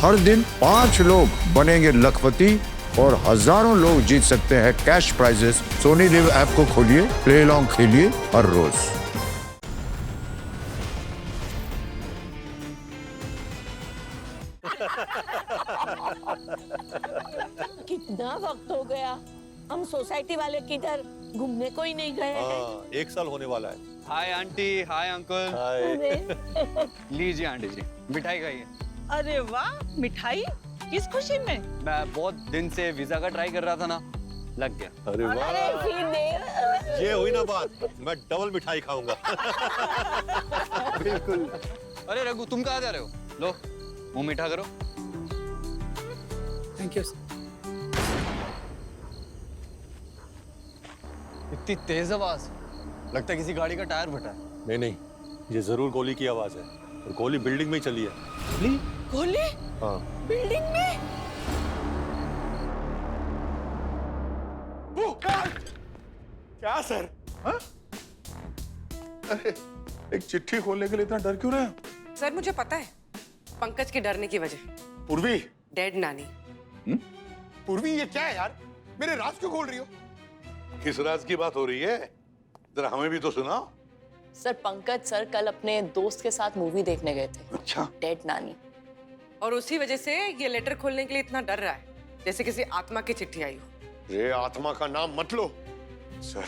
हर दिन 5 लोग बनेंगे लखपति और हजारों लोग जीत सकते हैं cash prizes. Sony LIV app को खोलिए, प्ले अलोंग खेलिए हर रोज। कितना वक्त हो गया, हम सोसाइटी वाले किधर घूमने को ही नहीं गए हैं। हाँ, 1 साल होने वाला है। Hi aunty, hi uncle. अरे लीजिए आंटी जी, मिठाई खाइए। अरे वाह, मिठाई किस खुशी में? मैं बहुत दिन से वीजा का ट्राई कर रहा था ना, लग गया। अरे अरे वाह, फिर दे। ये हुई ना बात, मैं डबल मिठाई खाऊंगा। बिल्कुल। अरे रघु, तुम कहाँ जा रहे हो? लो मुंह मीठा करो। Thank you. इतनी तेज आवाज, लगता है किसी गाड़ी का टायर फटा है। नहीं, ये जरूर गोली की आवाज है और गोली बिल्डिंग में ही चली है। गोली हाँ, बिल्डिंग में? क्या सर? हाँ? अरे एक चिट्ठी खोलने के लिए इतना डर क्यों रहे हो? सर मुझे पता है, पंकज के डरने की वजह पूर्वी। डेड नानी। पूर्वी ये क्या है यार? मेरे राज क्यों खोल रही हो? किस राज की बात हो रही है? जरा हमें भी तो सुनाओ। सर पंकज सर कल अपने दोस्त के साथ मूवी देखने गए थे, अच्छा, डेड नानी। और उसी वजह से ये लेटर खोलने के लिए इतना डर रहा है, जैसे किसी आत्मा की चिट्ठी आई हो। रे आत्मा का नाम मत लो सर।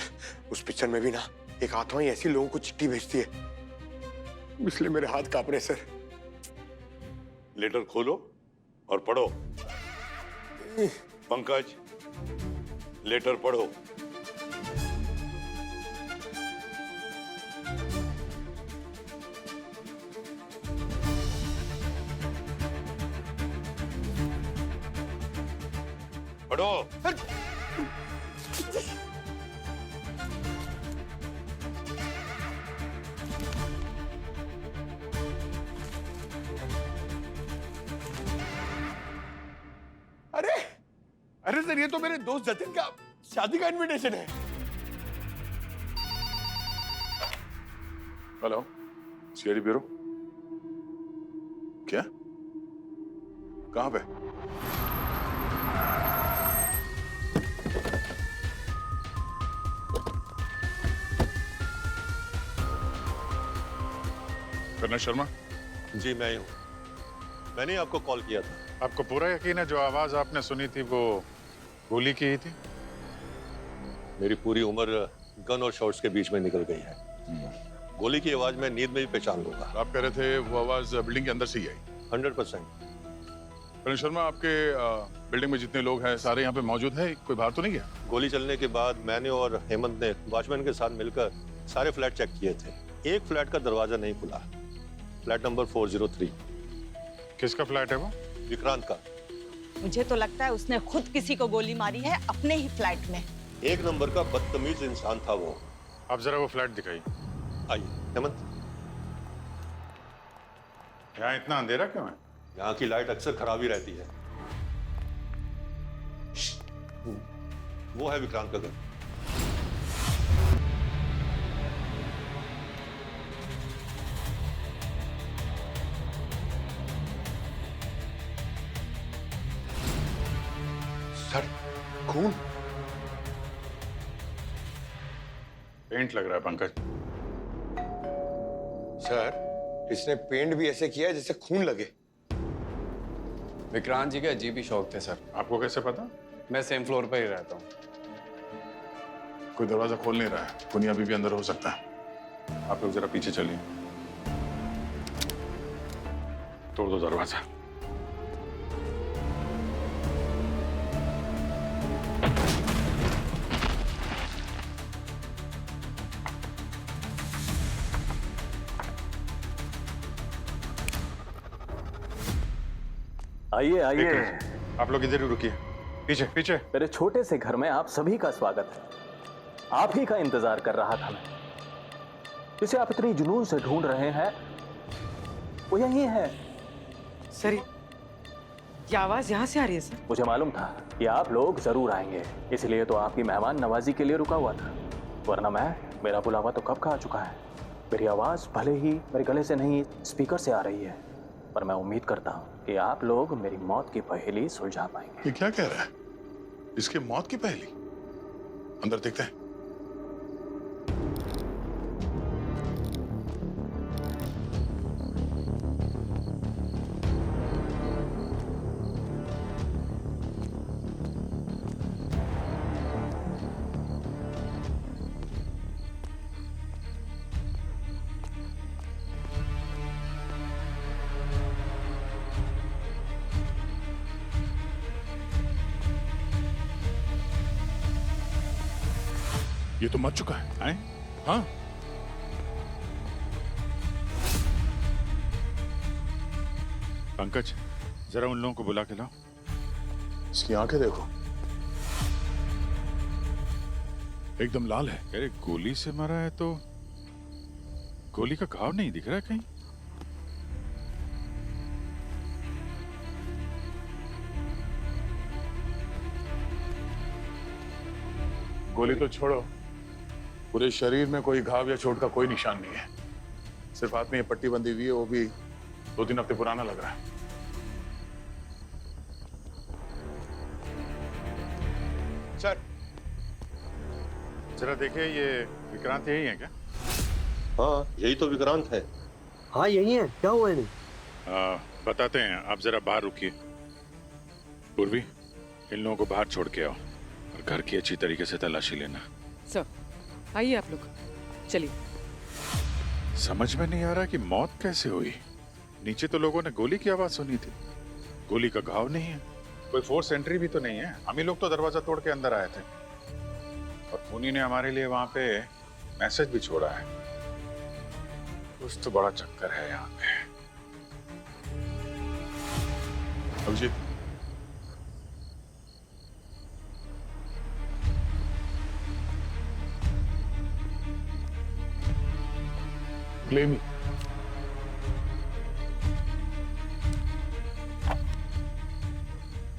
उस पिक्चर में भी ना एक आत्मा ही ऐसी लोगों को चिट्ठी भेजती है, इसलिए मेरे हाथ कांप रहे सर। लेटर खोलो और पढ़ो। पंकज, लेटर पढ़ो। पढ़ो। अरे अरे सर, ये तो मेरे दोस्त जतिन का शादी का इनविटेशन है। Hello, CID bureau. क्या? कहाँ पे? कर्नल शर्मा, जी मैं ही हूँ। मैंने ही आपको कॉल किया था। आपको पूरा यकीन है जो आवाज आपने सुनी थी वो गोली की ही थी? मेरी पूरी उम्र गन और शॉट्स के बीच में निकल गई है। गोली की आवाज मैं नींद में भी पहचान लूंगा। आप कह रहे थे वो आवाज बिल्डिंग के अंदर से ही आई। 100%। कर्नल शर्मा, आपके बिल्डिंग में जितने लोग हैं सारे यहाँ पे मौजूद है? कोई बाहर तो नहीं गया? गोली चलने के बाद मैंने और हेमंत ने वॉचमैन के साथ मिलकर सारे फ्लैट चेक किए थे। एक फ्लैट का दरवाजा नहीं खुला, फ्लैट नंबर 403। किसका फ्लैट है वो? विक्रांत का। मुझे तो लगता है उसने खुद किसी को गोली मारी है अपने ही फ्लैट में। 1 नंबर का बदतमीज इंसान था वो। आप जरा वो फ्लैट दिखाइए। आइए हेमंत। यहाँ इतना अंधेरा क्यों है? यहाँ की लाइट अक्सर खराब ही रहती है। वो है विक्रांत का घर। सर खून। पेंट लग रहा है पंकज। सर इसने पेंट भी ऐसे किया है जैसे खून लगे। विक्रांत जी के अजीब ही शौक थे सर। आपको कैसे पता? मैं सेम फ्लोर पर ही रहता हूँ। कोई दरवाजा खोल नहीं रहा है, खूनी अभी भी अंदर हो सकता है। आप लोग जरा पीछे चलिए, तोड़ दो दरवाजा। आइए आइए। आप लोग इधर ही रुकिए, पीछे पीछे। मेरे छोटे से घर में आप सभी का स्वागत है। आप ही का इंतजार कर रहा था मैं। जिसे आप इतनी जुनून से ढूंढ रहे हैं वो यही है। सर ये आवाज यहाँ से आ रही है सर। मुझे मालूम था कि आप लोग जरूर आएंगे, इसलिए तो आपकी मेहमान नवाजी के लिए रुका हुआ था। वरना मेरा बुलावा तो कब का आ चुका है। मेरी आवाज भले ही मेरे गले से नहीं स्पीकर से आ रही है, पर मैं उम्मीद करता हूं कि आप लोग मेरी मौत की पहेली सुलझा पाएंगे। ये क्या कह रहा है? इसके मौत की पहेली? अंदर देखते हैं। ये तो मर चुका है, हाँ? पंकज, जरा उन लोगों को बुला के लाओ। इसकी आंखें देखो, एकदम लाल है। अरे गोली से मरा है तो गोली का घाव नहीं दिख रहा है कहीं? गोली तो छोड़ो, पूरे शरीर में कोई घाव या चोट का कोई निशान नहीं है। सिर्फ हाथ में ये पट्टी बंधी हुई है, वो भी 2-3 हफ्ते पुराना लग रहा है। सर, जरा देखिए, ये विक्रांत यही है क्या? हाँ, यही तो विक्रांत है। हाँ यही है, क्या हुआ इन्हें? बताते हैं, आप जरा बाहर रुकिए। पूर्वी, इन लोगों को बाहर छोड़ के आओ और घर की अच्छी तरीके से तलाशी लेना। सर आइए आप लोग, चलिए। समझ में नहीं आ रहा कि मौत कैसे हुई। नीचे तो लोगों ने गोली की आवाज सुनी थी, गोली का घाव नहीं है, कोई फोर्स एंट्री भी तो नहीं है। हम ही लोग तो दरवाजा तोड़ के अंदर आए थे और खूनी ने हमारे लिए वहां पे मैसेज भी छोड़ा है। कुछ तो बड़ा चक्कर है यहाँ पे। अभिजीत, ब्लेमी,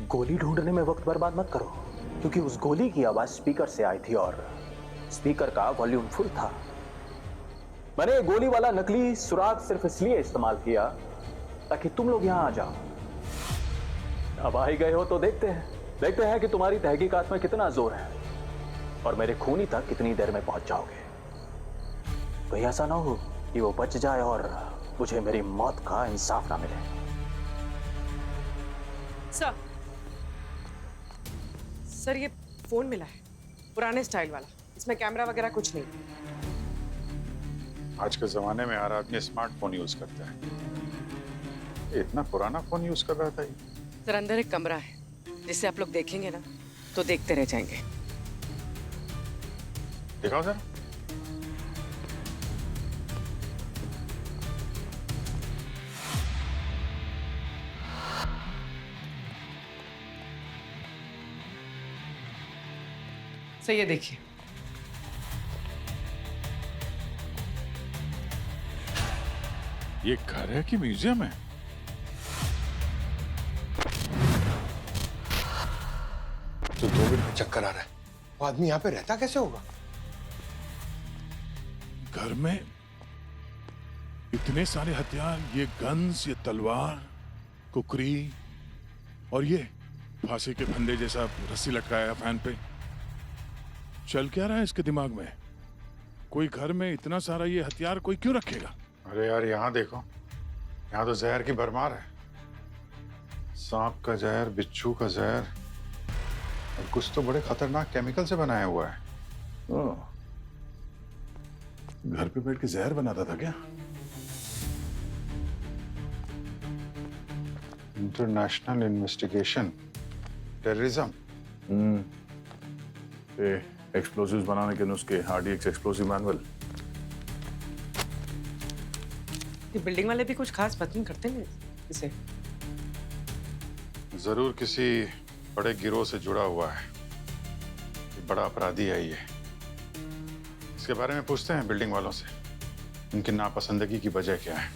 गोली ढूंढने में वक्त बर्बाद मत करो, क्योंकि उस गोली की आवाज स्पीकर से आई थी और स्पीकर का वॉल्यूम फुल था। मैंने ये गोली वाला नकली सुराग सिर्फ इसलिए इस्तेमाल किया ताकि तुम लोग यहां आ जाओ। अब आ ही गए हो तो देखते हैं कि तुम्हारी तहकीकात में कितना जोर है और मेरे खूनी तक कितनी देर में पहुंच जाओगे। कहीं ऐसा ना हो कि वो बच जाए और मुझे मेरी मौत का इंसाफ ना मिले। सर ये फोन मिला है, पुराने स्टाइल वाला, इसमें कैमरा वगैरह कुछ नहीं। आज के जमाने में हर आदमी स्मार्टफोन यूज करता है, इतना पुराना फोन यूज कर रहा था ये। सर अंदर एक कमरा है, जिसे आप लोग देखेंगे ना तो देखते रह जाएंगे। दिखाओ सर। सर ये देखिए, ये घर है कि म्यूजियम है? तो 2 मिनट में चक्कर आ रहा है। वो आदमी यहाँ पे रहता कैसे होगा? घर में इतने सारे हथियार, ये गन्स, ये तलवार, कुकरी और ये फांसी के फंदे जैसा रस्सी लटकाया फैन पे। चल क्या रहा है इसके दिमाग में? कोई घर में इतना सारा ये हथियार कोई क्यों रखेगा? अरे यार यहाँ देखो, यहाँ तो जहर की भरमार है। सांप का जहर, बिच्छू का जहर और कुछ तो बड़े खतरनाक केमिकल से बनाया हुआ है। घर पे बैठ के जहर बनाता था क्या? इंटरनेशनल इन्वेस्टिगेशन, टेररिज्म, एक्सप्लोसिव्स बनाने के नुस्खे, RDX एक्सप्लोसिव मैनुअल। ये बिल्डिंग वाले भी कुछ खास पसंद करते हैं इसे। जरूर किसी बड़े गिरोह से जुड़ा हुआ है, ये बड़ा अपराधी है ये। इसके बारे में पूछते हैं बिल्डिंग वालों से, उनकी नापसंदगी की वजह क्या है।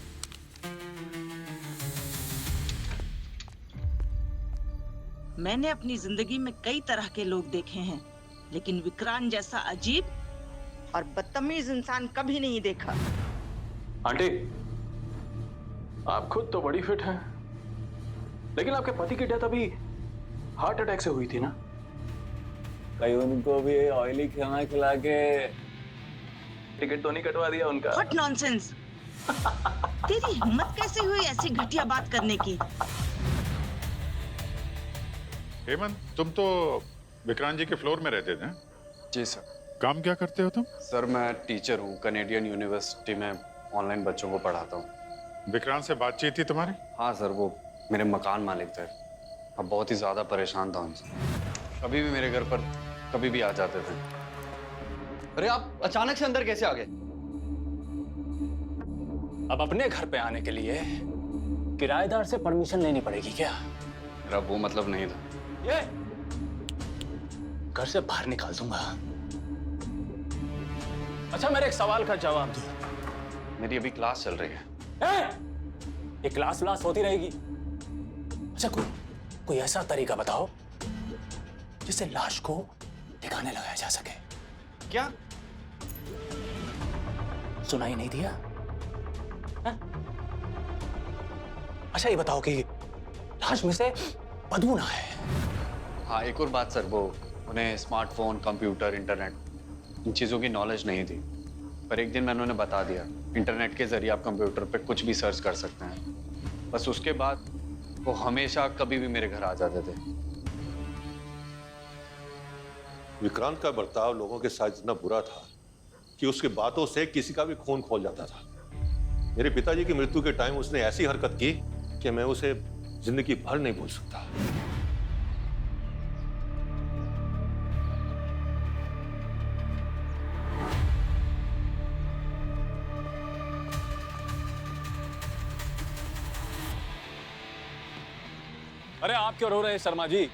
मैंने अपनी जिंदगी में कई तरह के लोग देखे हैं, लेकिन विक्रांत जैसा अजीब और बदतमीज इंसान कभी नहीं देखा। आंटी, आप खुद तो बड़ी फिट हैं, लेकिन आपके पति की डेथ अभी हार्ट अटैक से हुई थी ना? कहीं उनको भी ऑयली खाना खिला के टिकट तो नहीं कटवा दिया उनका? What nonsense. तेरी हिम्मत कैसे हुई ऐसी घटिया बात करने की? हेमंत, तुम तो विक्रांत जी के फ्लोर में रहते थे। जी सर। काम क्या करते हो तुम? सर मैं टीचर हूँ, कनेडियन यूनिवर्सिटी में ऑनलाइन बच्चों को पढ़ाता हूँ। विक्रांत से बातचीत थी तुम्हारी? हाँ सर, वो मेरे मकान मालिक थे। अब बहुत ही ज़्यादा परेशान था उनसे। कभी भी मेरे घर पर कभी भी आ जाते थे। अरे आप अचानक से अंदर कैसे आ गए? अब अपने घर पे आने के लिए किराएदार से परमिशन लेनी पड़ेगी क्या? मेरा वो मतलब नहीं था। ये घर से बाहर निकाल दूंगा। अच्छा, मेरे एक सवाल का जवाब दो। मेरी अभी क्लास चल रही है। ये क्लास व्लास होती रहेगी। अच्छा, कोई ऐसा तरीका बताओ जिससे लाश को ठिकाने लगाया जा सके। क्या? सुनाई नहीं दिया? हा? अच्छा, ये बताओ कि लाश में से बदबू ना है। हाँ, एक और बात सर, वो उन्हें स्मार्टफोन, कंप्यूटर, इंटरनेट इन चीज़ों की नॉलेज नहीं थी। पर एक दिन मैंने उन्हें बता दिया, इंटरनेट के जरिए आप कंप्यूटर पे कुछ भी सर्च कर सकते हैं। बस उसके बाद वो हमेशा कभी भी मेरे घर आ जाते थे। विक्रांत का बर्ताव लोगों के साथ इतना बुरा था कि उसकी बातों से किसी का भी खून खौल जाता था। मेरे पिताजी की मृत्यु के टाइम उसने ऐसी हरकत की कि मैं उसे जिंदगी भर नहीं भूल सकता। अरे आप क्यों रो रहे हैं शर्मा जी?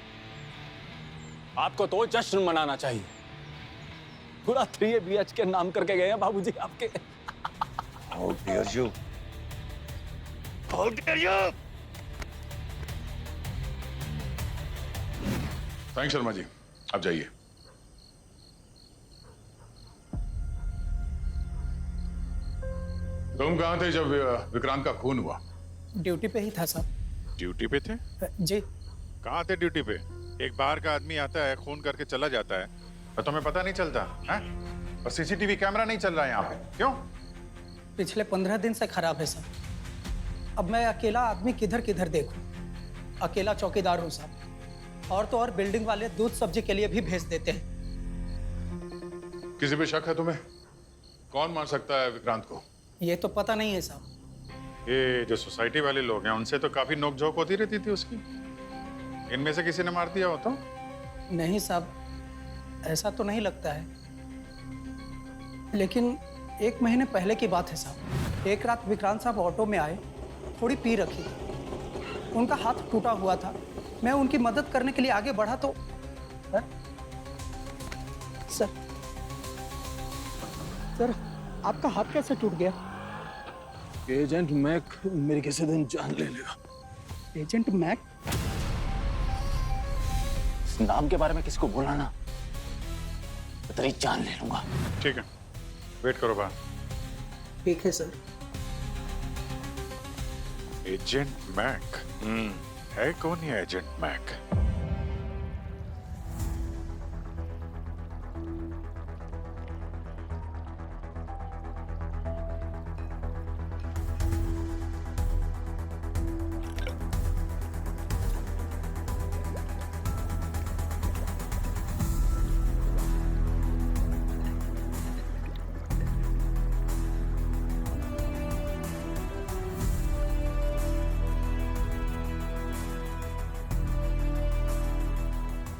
आपको तो जश्न मनाना चाहिए। पूरा 3 BHK नाम करके गए हैं बाबूजी आपके। How dare you? How dare you? Thank Sharma ji, आप जाइए। तुम कहाँ थे जब विक्रांत का खून हुआ? ड्यूटी पे ही था साहब। ड्यूटी पे थे? जी। कहाँ थे ड्यूटी पे? एक बाहर का आदमी आता है, खून करके चला जाता है और तुम्हें पता नहीं चलता है? और सीसीटीवी कैमरा नहीं चल रहा है यहाँ पे, क्यों? पिछले 15 दिन से खराब है साहब। अब मैं अकेला आदमी किधर किधर देखूं? अकेला चौकीदार हूं साहब। और तो और बिल्डिंग वाले दूध सब्जी के लिए भी भेज देते हैं। किसी पे शक है तुम्हें? कौन मार सकता है विक्रांत को? ये तो पता नहीं है साहब। ये जो सोसाइटी वाले लोग हैं उनसे तो काफी नोकझोंक होती रहती थी उसकी। इनमें से किसी ने मार दिया हो तो? नहीं साहब, ऐसा तो नहीं लगता है, लेकिन 1 महीने पहले की बात है साहब। एक रात विक्रांत साहब ऑटो में आए, थोड़ी पी रखी थी। उनका हाथ टूटा हुआ था। मैं उनकी मदद करने के लिए आगे बढ़ा तो सर आपका हाथ कैसे टूट गया? एजेंट मैक मेरी किसी दिन जान ले लेगा। Agent Mac? इस नाम के बारे में किसी को बोला ना तो तेरी जान ले लूंगा। ठीक है, वेट करो बाहर। ठीक है सर। Agent Mac? है कौन ये एजेंट मैक?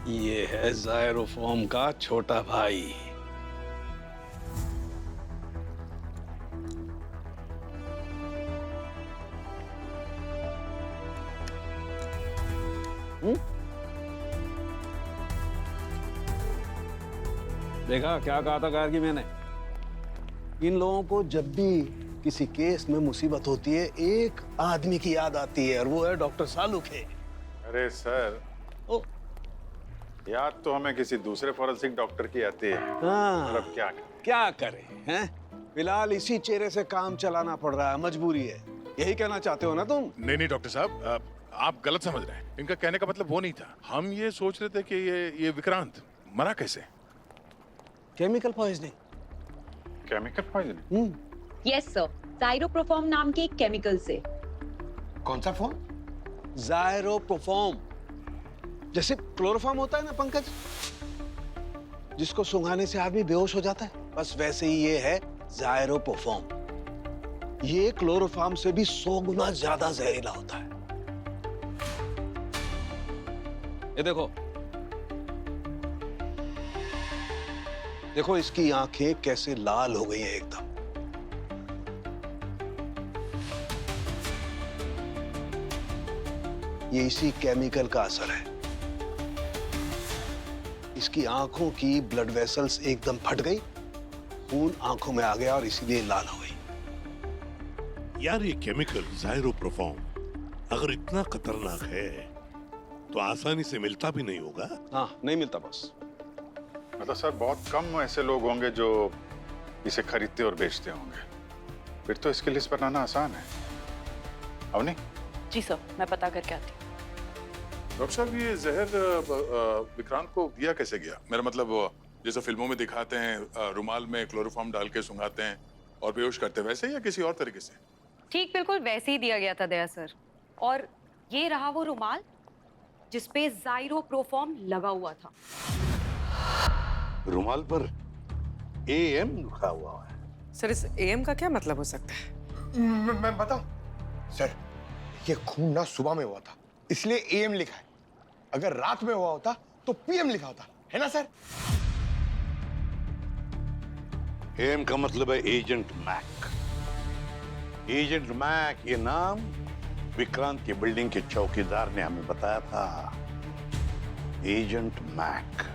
ये है जायरोफॉर्म का छोटा भाई। देखा क्या कहा था कार की मैंने? इन लोगों को जब भी किसी केस में मुसीबत होती है एक आदमी की याद आती है और वो है डॉक्टर सालुखे। अरे सर, याद तो हमें किसी दूसरे फॉरेंसिक डॉक्टर की आती है। हाँ, और अब क्या क्या करें हैं? फिलहाल इसी चेहरे से काम चलाना पड़ रहा है, मजबूरी है। यही कहना चाहते हो ना तुम? नहीं नहीं डॉक्टर साहब, आप गलत समझ रहे हैं। इनका कहने का मतलब वो नहीं था। हम ये सोच रहे थे कि ये विक्रांत मरा कैसे। Chemical poisoning. Chemical poisoning? Yes sir, जाइरोप्रोफॉर्म नाम के एक केमिकल से। कौन सा फॉर्म? जाइरोप्रोफॉर्म। जैसे क्लोरोफॉर्म होता है ना पंकज, जिसको सुंघाने से आदमी बेहोश हो जाता है, बस वैसे ही ये है जाइरोप्रोफॉर्म। ये क्लोरोफॉर्म से भी 100 गुना ज्यादा जहरीला होता है। ये देखो, देखो इसकी आंखें कैसे लाल हो गई हैं एकदम। ये इसी केमिकल का असर है। इसकी आंखों की ब्लड वेसल्स एकदम फट गई, खून आंखों में आ गया और इसीलिए लाल हो गई। यार ये केमिकल जाइरोप्रोफॉर्म अगर इतना खतरनाक है तो आसानी से मिलता भी नहीं होगा। हाँ, नहीं मिलता बॉस। मतलब सर बहुत कम ऐसे लोग होंगे जो इसे खरीदते और बेचते होंगे। फिर तो इसकी लिस्ट बनाना आसान है। अब नहीं? जी सर, मैं पता करके आती हूँ। डॉक्टर साहब ये जहर विक्रांत को दिया कैसे गया? मेरा मतलब जैसे फिल्मों में दिखाते हैं, रुमाल में क्लोरोफॉर्म डाल के सुंघाते हैं और बेहोश करते हैं, वैसे या किसी और तरीके से? ठीक बिल्कुल वैसे ही दिया गया था दया सर। और ये रहा वो रुमाल जिसपे जाइरोप्रोफॉर्म लगा हुआ था। रुमाल पर AM लिखा हुआ है। सर इस AM का क्या मतलब हो सकता है? मैं बताऊं सर, ये खून ना सुबह में हुआ था इसलिए AM लिखा है। अगर रात में हुआ होता तो PM लिखा होता, है ना सर? AM का मतलब है एजेंट मैक। एजेंट मैक ये नाम विक्रांत की बिल्डिंग के चौकीदार ने हमें बताया था। Agent Mac.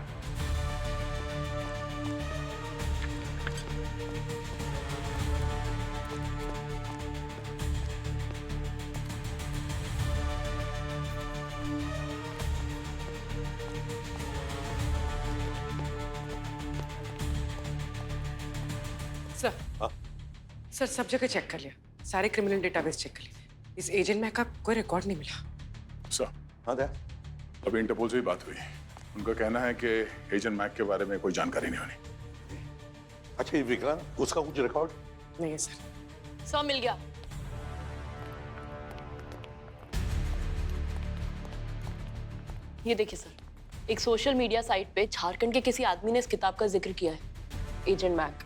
सर, सर सब जगह चेक कर लिया, सारे क्रिमिनल डेटाबेस चेक कर लिए, इस एजेंट मैक का कोई रिकॉर्ड नहीं मिला। सर, हाँ दया, अभी इंटरपोल से भी बात हुई। उनका कहना है कि एजेंट मैक के बारे में कोई जानकारी नहीं होनी। अच्छा ये विक्रांत, उसका कुछ रिकॉर्ड नहीं है सर। सर मिल गया। ये देखिए सर, एक सोशल मीडिया साइट पे झारखंड के किसी आदमी ने इस किताब का जिक्र किया है, एजेंट मैक।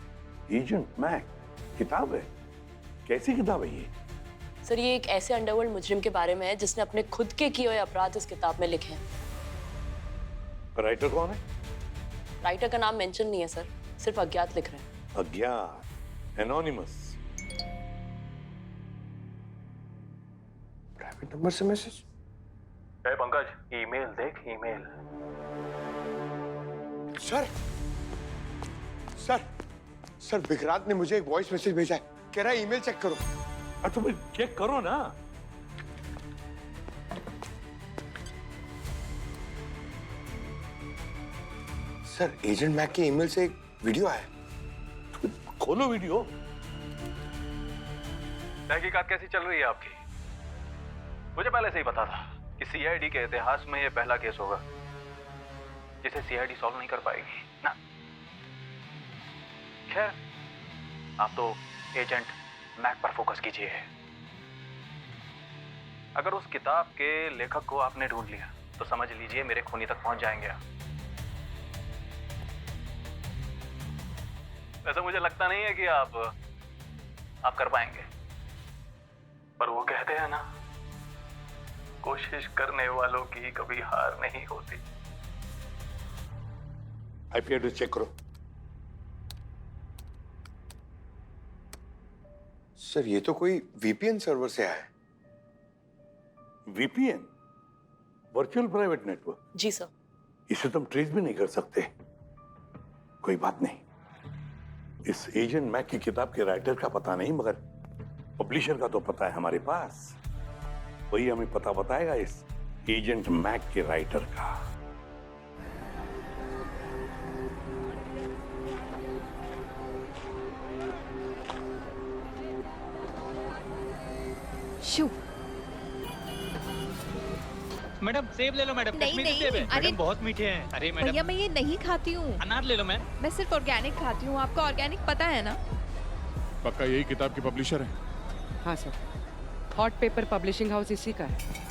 एजेंट मैक किताब है? कैसी किताब है ये? सर ये एक ऐसे अंडरवर्ल्ड मुजरिम के बारे में है जिसने अपने खुद के किए हुए अपराध इस किताब में लिखे हैं। राइटर कौन है? राइटर का नाम मेंशन नहीं है सर, सिर्फ अज्ञात लिख रहे हैं। अज्ञात, एनोनिमस। प्राइवेट नंबर से मैसेज। पंकज, ईमेल देख, ईमेल। सर सर विक्रांत ने मुझे एक वॉइस मैसेज भेजा है, कह रहा है ईमेल चेक करो। अच्छा भाई चेक करो ना। सर एजेंट मैक के ईमेल से एक वीडियो आया। खोलो वीडियो। तहकीकात कैसी चल रही है आपकी? मुझे पहले से ही पता था कि CID के इतिहास में ये पहला केस होगा जिसे CID सॉल्व नहीं कर पाएगी ना। खैर, आप तो एजेंट मैक पर फोकस कीजिए। अगर उस किताब के लेखक को आपने ढूंढ लिया तो समझ लीजिए मेरे खूनी तक पहुंच जाएंगे आप। वैसे मुझे लगता नहीं है कि आप कर पाएंगे, पर वो कहते हैं ना, कोशिश करने वालों की कभी हार नहीं होती। IP एड्रेस चेक करो। सर ये तो कोई VPN सर्वर से आया है। VPN? Virtual private network? जी सर। इसे तुम ट्रेस भी नहीं कर सकते। कोई बात नहीं, इस एजेंट मैक की किताब के राइटर का पता नहीं, मगर पब्लिशर का तो पता है हमारे पास। वही हमें पता बताएगा इस एजेंट मैक के राइटर का। शू मैडम सेब ले लो मैडम, नहीं, कश्मीरी नहीं, सेब है अरे- मैडम, बहुत मीठे हैं। अरे मैडम भैया मैं ये नहीं खाती हूँ, अनार ले लो मैम। मैं सिर्फ ऑर्गेनिक खाती हूँ, आपको ऑर्गेनिक पता है ना? पक्का यही किताब की पब्लिशर है? हाँ sir, hot paper publishing house इसी का है।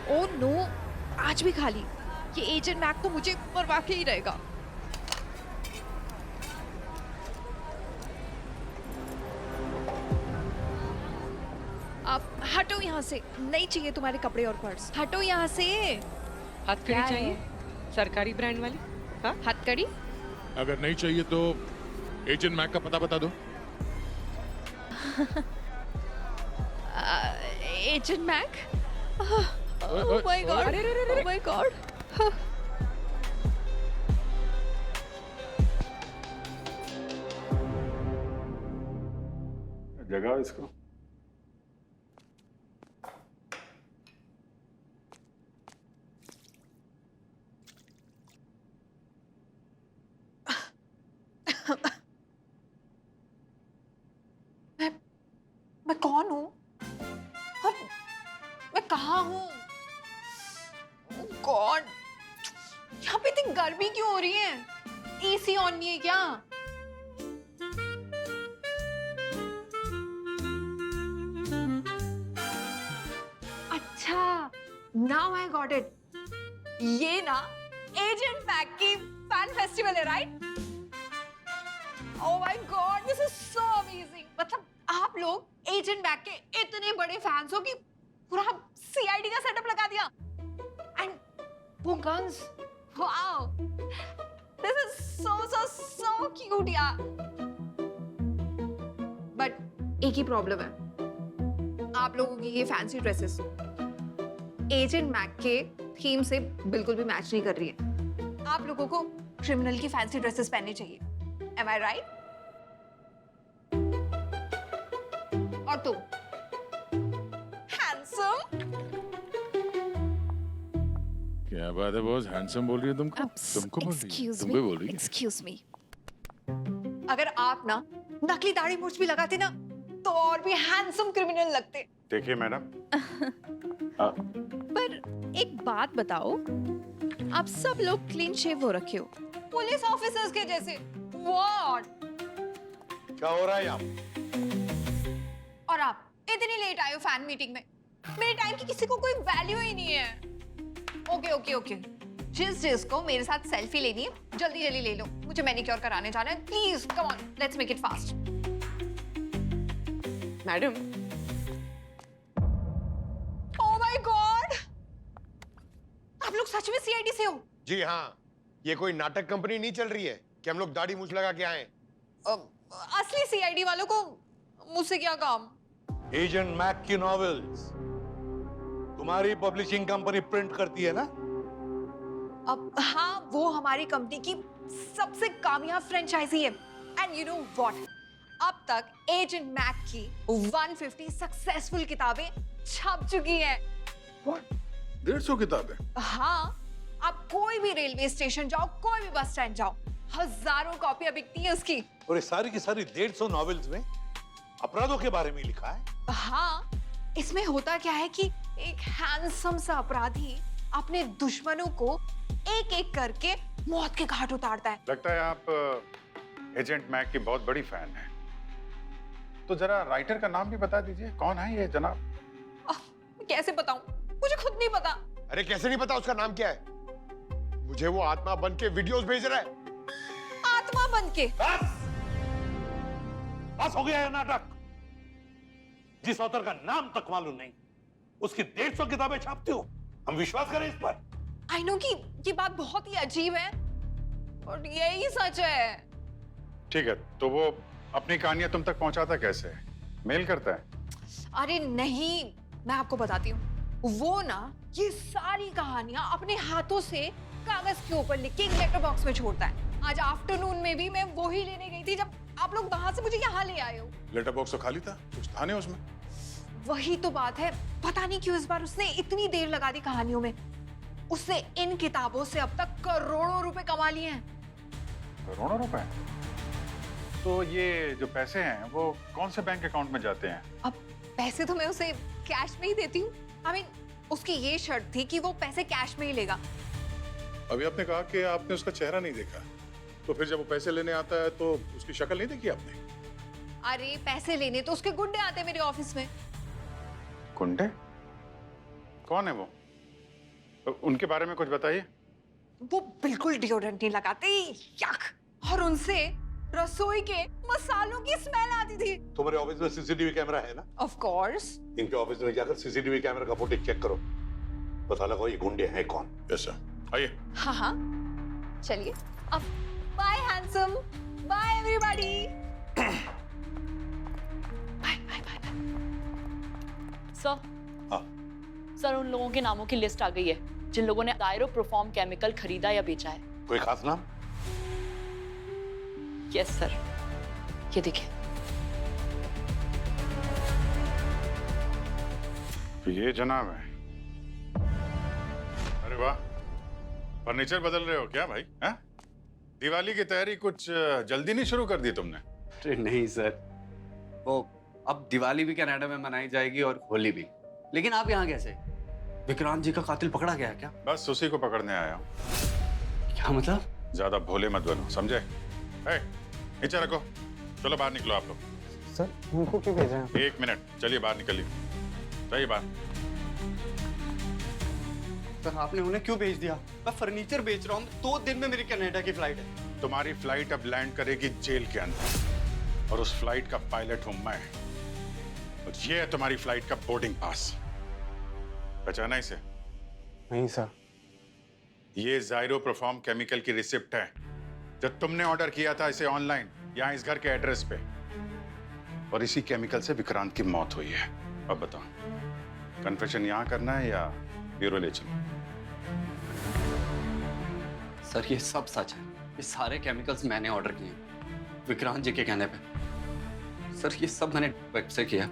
ओ नो, आज भी खाली। ये एजेंट मैक तो मुझे मरवा के ही रहेगा। आप हटो यहाँ से, नहीं चाहिए तुम्हारे कपड़े और पर्स, हटो यहाँ से। हथकड़ी क्या है? चाहिए? सरकारी ब्रांड वाली? हाँ? हथकड़ी? अगर नहीं चाहिए तो एजेंट मैक का पता बता दो। Agent Mac? ओए, ओह माय गॉड, अरे, अरे, अरे, ओह माय गॉड। जगाओ इसको। मैं कौन हूँ? और मैं कहाँ हूँ? गॉड, यहाँ पे इतनी गर्मी क्यों हो रही है? एसी ऑन नहीं है क्या? अच्छा, नाउ आई गॉट इट। ये ना एजेंट मैक की फैन फेस्टिवल है, right? Oh my God, this is so amazing. मतलब आप लोग एजेंट मैक के इतने बड़े फैंस हो कि पूरा सीआईडी का सेटअप लगा दिया। एंड वो guns, wow, this is so cute यार। बट एक ही प्रॉब्लम है, आप लोगों की ये फैंसी ड्रेसेस एजेंट मैक के थीम से बिल्कुल भी मैच नहीं कर रही है। आप लोगों को क्रिमिनल की फैंसी ड्रेसेस पहननी चाहिए। Am I right? और तुम हैंडसम? क्या बात है बॉस, हैंडसम बोल रही है तुमको? तुमको बोल रही है? तुमको बोल रही है? Excuse me. अगर आप ना नकली दाढ़ी मूंछ भी लगाते ना तो और भी हैंडसम क्रिमिनल लगते। देखिए मैडम, पर एक बात बताओ, आप सब लोग क्लीन शेव हो रखे हो, पुलिस ऑफिसर्स के जैसे। व्हाट? क्या हो रहा है यहाँ? और आप इतनी लेट आए हो फैन मीटिंग में। मेरे टाइम की किसी को कोई वैल्यू ही नहीं है। ओके, जिसको मेरे साथ सेल्फी लेनी है जल्दी जल्दी ले लो, मुझे मैनिक्योर कराने जाना है। Please come on, let's make it fast. Madam, oh my God, आप लोग सच में सीआईडी से हो? जी हाँ, ये कोई नाटक कंपनी नहीं चल रही है कि हम लोग दाढ़ी मूछ लगा के आए। असली सीआईडी वालों को मुझसे क्या काम? एजेंट मैक की नॉवेल्स तुम्हारी पब्लिशिंग कंपनी प्रिंट करती है ना? अब हाँ, वो हमारी कंपनी की सबसे कामयाब फ्रेंचाइजी है। एंड यू नो व्हाट, अब तक एजेंट मैक की 150 सक्सेसफुल किताबें छप चुकी हैं। 150 किताबें? हाँ, आप कोई भी रेलवे स्टेशन जाओ, कोई भी बस स्टैंड जाओ, हजारों कॉपियां बिकती हैं उसकी। और ये सारी की सारी 150 नॉवेल्स में अपराधों के बारे में लिखा है। हाँ, इसमें होता क्या है कि एक हैंडसम सा अपराधी अपने दुश्मनों को एक एक करके मौत के घाट उतारता है। लगता है आप एजेंट मैक की बहुत बड़ी फैन हैं। तो जरा राइटर का नाम भी बता दीजिए, कौन है ये जनाब? कैसे बताऊं, मुझे खुद नहीं पता। अरे कैसे नहीं पता उसका नाम क्या है? मुझे वो आत्मा बन के वीडियोस भेज रहा है। आत्मा बन के? बस हो गया है नाटक। जिस ऑथर का नाम तक मालूम नहीं, उसकी 150 किताबें छापते हो, हम विश्वास करें इस पर? आई नो कि ये बात बहुत ही अजीब है और यही सच है। ठीक है, तो वो अपनी कहानियां तुम तक पहुंचाता कैसे है? मेल करता है? अरे नहीं, मैं आपको बताती हूँ। वो ना ये सारी कहानियां अपने हाथों से कागज के ऊपर लिख के एक लेटर बॉक्स में छोड़ता है। आज आफ्टरनून में भी मैं वो ही लेने गई थी जब आप लोग वहां से मुझे यहाँ ले आए हो। लेटर बॉक्स तो खाली था, कुछ था नहीं उसमें। वही तो बात है, पता नहीं क्यों इस बार उसने इतनी देर लगा दी कहानियों में। उसने इन किताबों से अब तक करोड़ों रुपए कमा लिए हैं। करोड़ों रुपए? तो ये जो पैसे हैं वो कौन से बैंक अकाउंट में जाते हैं? अब पैसे तो मैं उसे कैश में ही देती हूँ। I mean, उसकी ये शर्त थी कि वो पैसे कैश में ही लेगा। अभी आपने कहा कि आपने उसका चेहरा नहीं देखा, तो फिर जब वो पैसे लेने आता है तो उसकी शक्ल नहीं देखी आपने? अरे पैसे लेने तो उसके गुंडे आते मेरे ऑफिस में। गुंडे? कौन है वो? उनके बारे में कुछ बताइए। वो बिल्कुल डिओड्रेंट नहीं लगाते, यक। और उनसे रसोई के मसालों की स्मेल आती थी। तुम्हारे ऑफिस में सीसीटीवी कैमरा है ना? Of course. इनके ऑफिस में जाकर सीसीटीवी कैमरा का फुटेज चेक करो, पता लगाओ ये गुंडे हैं कौन। ऐसा आइए। हाँ हाँ, चलिए। अब bye handsome, bye everybody. Sir, sir उन लोगों के नामों की लिस्ट आ गई है जिन लोगों ने जायरो प्रोफॉर्म केमिकल खरीदा या बेचा है। कोई खास नाम? यस सर, ये देखिए। तो ये जनाब है। अरे वाह, फर्नीचर बदल रहे हो क्या भाई? हैं? दिवाली की तैयारी कुछ जल्दी नहीं शुरू कर दी तुमने? अरे नहीं सर, वो अब दिवाली भी कनाडा में मनाई जाएगी और होली भी। लेकिन आप यहाँ कैसे? विक्रांत जी का कातिल पकड़ा गया है क्या? बस उसी को पकड़ने आया हूँ। क्या मतलब? ज्यादा भोले मत बनो, समझे? नीचे रखो, चलो बाहर निकलो आप लोग। सर उनको क्यों भेज रहे हैं? एक मिनट, चलिए बाहर निकलिए, जाइए बाहर। सर आपने उन्हें क्यों भेज दिया? मैं फर्नीचर बेच रहा हूँ, 2 दिन में मेरी कनाडा की फ्लाइट है। तुम्हारी फ्लाइट अब लैंड करेगी जेल के अंदर, और उस फ्लाइट का पायलट हूं मैं। और ये है तुम्हारी फ्लाइट का बोर्डिंग पास। पहचाना इसे? नहीं सर। ये जायरो प्रोफॉर्म केमिकल की रिसिप्ट है जो तुमने ऑर्डर किया था इसे ऑनलाइन, यहाँ इस घर के एड्रेस पे। और इसी केमिकल से विक्रांत की मौत हुई है। अब बताओ, कन्फेशन यहाँ करना है या ब्यूरो ले चलो? सर ये सब सच है, ये सारे केमिकल्स मैंने ऑर्डर किए हैं विक्रांत जी के कहने पे। सर ये सब मैंने वेब से किया,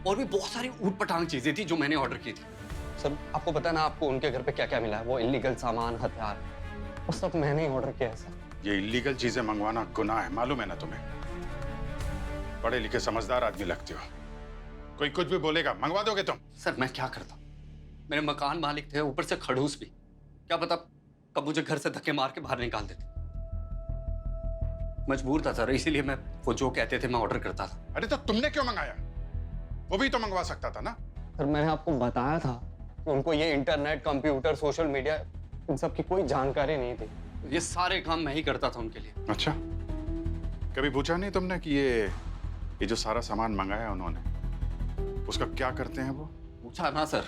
और भी बहुत सारी ऊट पटांग चीजें थी जो मैंने ऑर्डर की थी। सर आपको पता है ना आपको उनके घर पे क्या क्या मिला है? वो इलीगल सामान, हथियार, वो सब मैंने ही ऑर्डर किया है सर। ये इलीगल चीजें मंगवाना गुनाह है, मालूम है ना तुम्हें? पढ़े लिखे समझदार आदमी लगते हो, कोई कुछ भी बोलेगा मंगवा दोगे तुम? सर मैं क्या करता, मेरे मकान मालिक थे, ऊपर से खड़ूस भी, क्या पता कब मुझे घर से धक्के मार के बाहर निकाल देते। मजबूर था सर, इसीलिए मैं वो जो कहते थे मैं ऑर्डर करता था। अरे तो तुमने क्यों मंगाया? वो भी तो मंगवा सकता था ना। सर मैंने आपको बताया था कि उनको ये इंटरनेट, कंप्यूटर, सोशल मीडिया, इन सब की कोई जानकारी नहीं थी। ये सारे काम मैं ही करता था उनके लिए। अच्छा, कभी पूछा नहीं तुमने कि ये जो सारा सामान मंगाया उन्होंने, उसका क्या करते हैं वो? पूछा ना सर,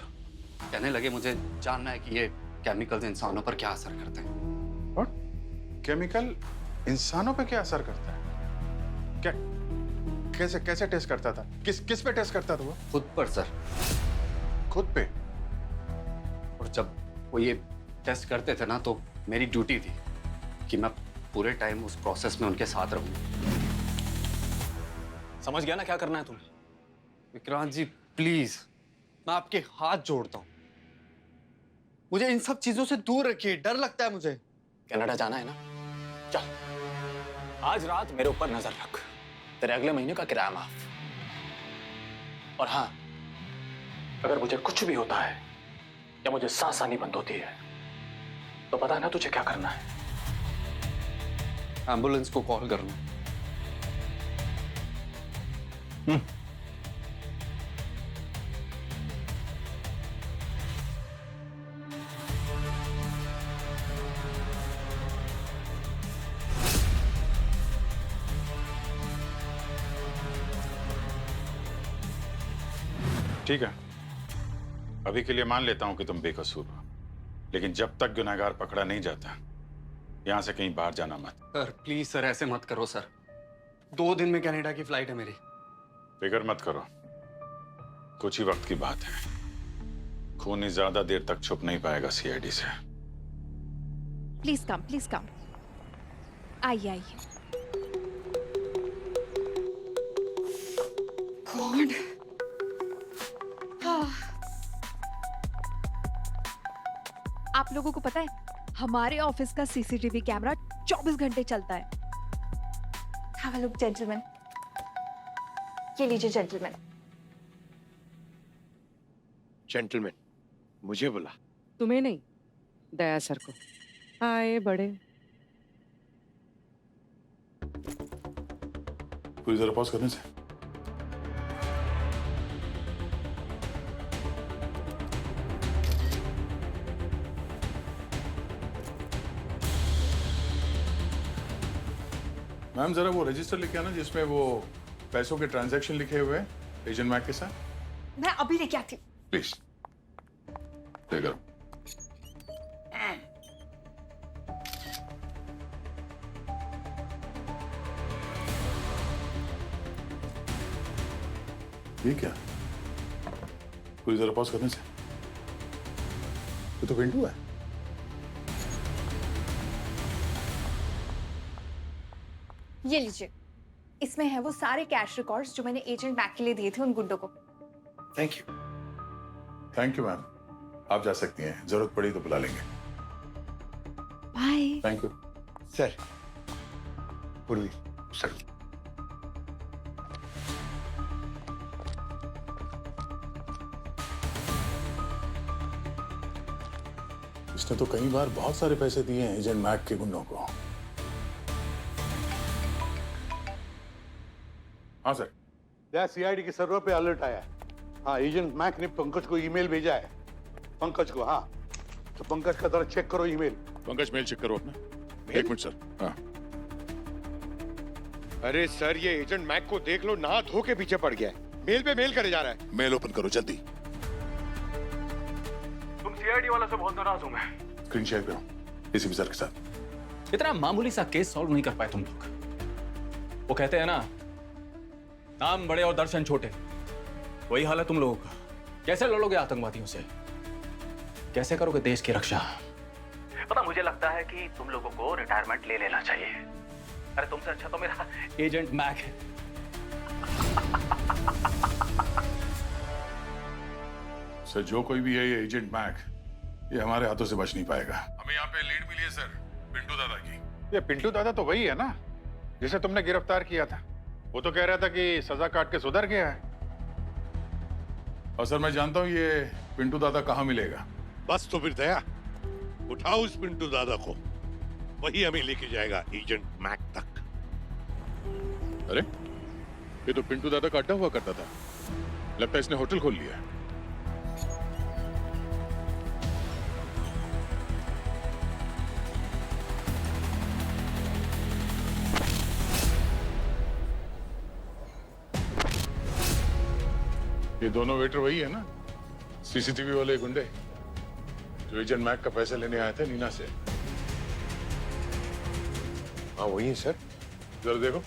कहने लगे मुझे जानना है कि ये केमिकल्स इंसानों पर क्या असर करते हैं। और केमिकल इंसानों पे क्या असर करता है? क्या, कैसे कैसे टेस्ट करता था? किस पे टेस्ट करता था वो? खुद पर सर। खुद पे? और जब वो ये टेस्ट करते थे ना तो मेरी ड्यूटी थी कि मैं पूरे टाइम उस प्रोसेस में उनके साथ रहूं। समझ गया ना क्या करना है तुम्हें? विक्रांत जी प्लीज, मैं आपके हाथ जोड़ता हूं, मुझे इन सब चीजों से दूर रखिए, डर लगता है मुझे। कनाडा जाना है ना? चल आज रात मेरे ऊपर नजर रख, तेरे अगले महीने का किराया माफ। और हाँ, अगर मुझे कुछ भी होता है या मुझे सांस आनी बंद होती है तो पता है ना तुझे क्या करना है? एम्बुलेंस को कॉल करना। ठीक है, अभी के लिए मान लेता हूं कि तुम बेकसूर हो, लेकिन जब तक गुनहगार पकड़ा नहीं जाता यहां से कहीं बाहर जाना मत। सर प्लीज सर, ऐसे मत करो सर, 2 दिन में कनाडा की फ्लाइट है मेरी। फिक्र मत करो, कुछ ही वक्त की बात है। खूनी ज्यादा देर तक छुप नहीं पाएगा सीआईडी से। Please come. आइए। गॉड। लोगों को पता है हमारे ऑफिस का सीसीटीवी कैमरा 24 घंटे चलता है। हैव अ लुक जेंटलमैन, ये लीजिए जेंटलमैन। जेंटलमैन मुझे बुला? तुम्हें नहीं, दया सर को। आए बड़े। पूरी जरा पॉज करने से। मैम जरा वो रजिस्टर लिखे आना जिसमें वो पैसों के ट्रांजैक्शन लिखे हुए हैं एजेंट मैक के साथ। मैं अभी लेके आती हूँ। प्लीज ले करो। ये क्या? पूरी जरा पॉज करने से। ये तो पिंटू है। ये लीजिए, इसमें है वो सारे कैश रिकॉर्ड्स जो मैंने एजेंट मैक के लिए दिए थे उन गुंडों को। Thank you. Thank you ma'am, आप जा सकती हैं, जरूरत पड़ी तो बुला लेंगे। बाय। Thank you sir. पूर्वी सर। इसने तो कई बार बहुत सारे पैसे दिए हैं एजेंट मैक के गुंडों को। हाँ सर। क्या सीआईडी के सर्वर पे अलर्ट आया है? हाँ, एजेंट मैक ने पंकज को ईमेल भेजा है। पंकज को, हाँ, तो पंकज का जरा चेक करो ईमेल। पंकज मेल चेक करो अपना। एक मिनट सर। हाँ। अरे सर, ये एजेंट मैक को देख लो, नहा धो के पीछे पड़ गया है, मेल पे मेल करे जा रहा है। मेल ओपन करो जल्दी। तुम सीआईडी वाला से बहुत नाराज हूं मैं। स्क्रीन शेयर करो एसीपी सर के साथ। इतना मामूली सा केस सॉल्व नहीं कर पाए तुम लोग। वो कहते हैं ना, नाम बड़े और दर्शन छोटे। वही हाल है तुम लोगों का। कैसे लड़ोगे आतंकवादियों से? कैसे करोगे देश की रक्षा? पता, मुझे लगता है कि तुम लोगों को रिटायरमेंट ले लेना चाहिए। अरे तुमसे अच्छा तो मेरा एजेंट मैक है। सर जो कोई भी है ये एजेंट मैक, ये हमारे हाथों से बच नहीं पाएगा। हमें यहाँ पे लीड मिली है सर पिंटू दादा की। ये पिंटू दादा तो वही है ना जिसे तुमने गिरफ्तार किया था। वो तो कह रहा था कि सजा काट के सुधर गया है। और सर मैं जानता हूँ ये पिंटू दादा कहाँ मिलेगा। बस तो फिर दया, उठाओ उस पिंटू दादा को, वही हमें लेके जाएगा एजेंट मैक तक। अरे ये तो पिंटू दादा का अड्डा हुआ करता था, लगता है इसने होटल खोल लिया। ये दोनों वेटर वही है ना, सीसीटीवी वाले गुंडे जो एजेंट मैक का पैसे लेने आए थे नीना से। हाँ वही है सर। जरा देखो।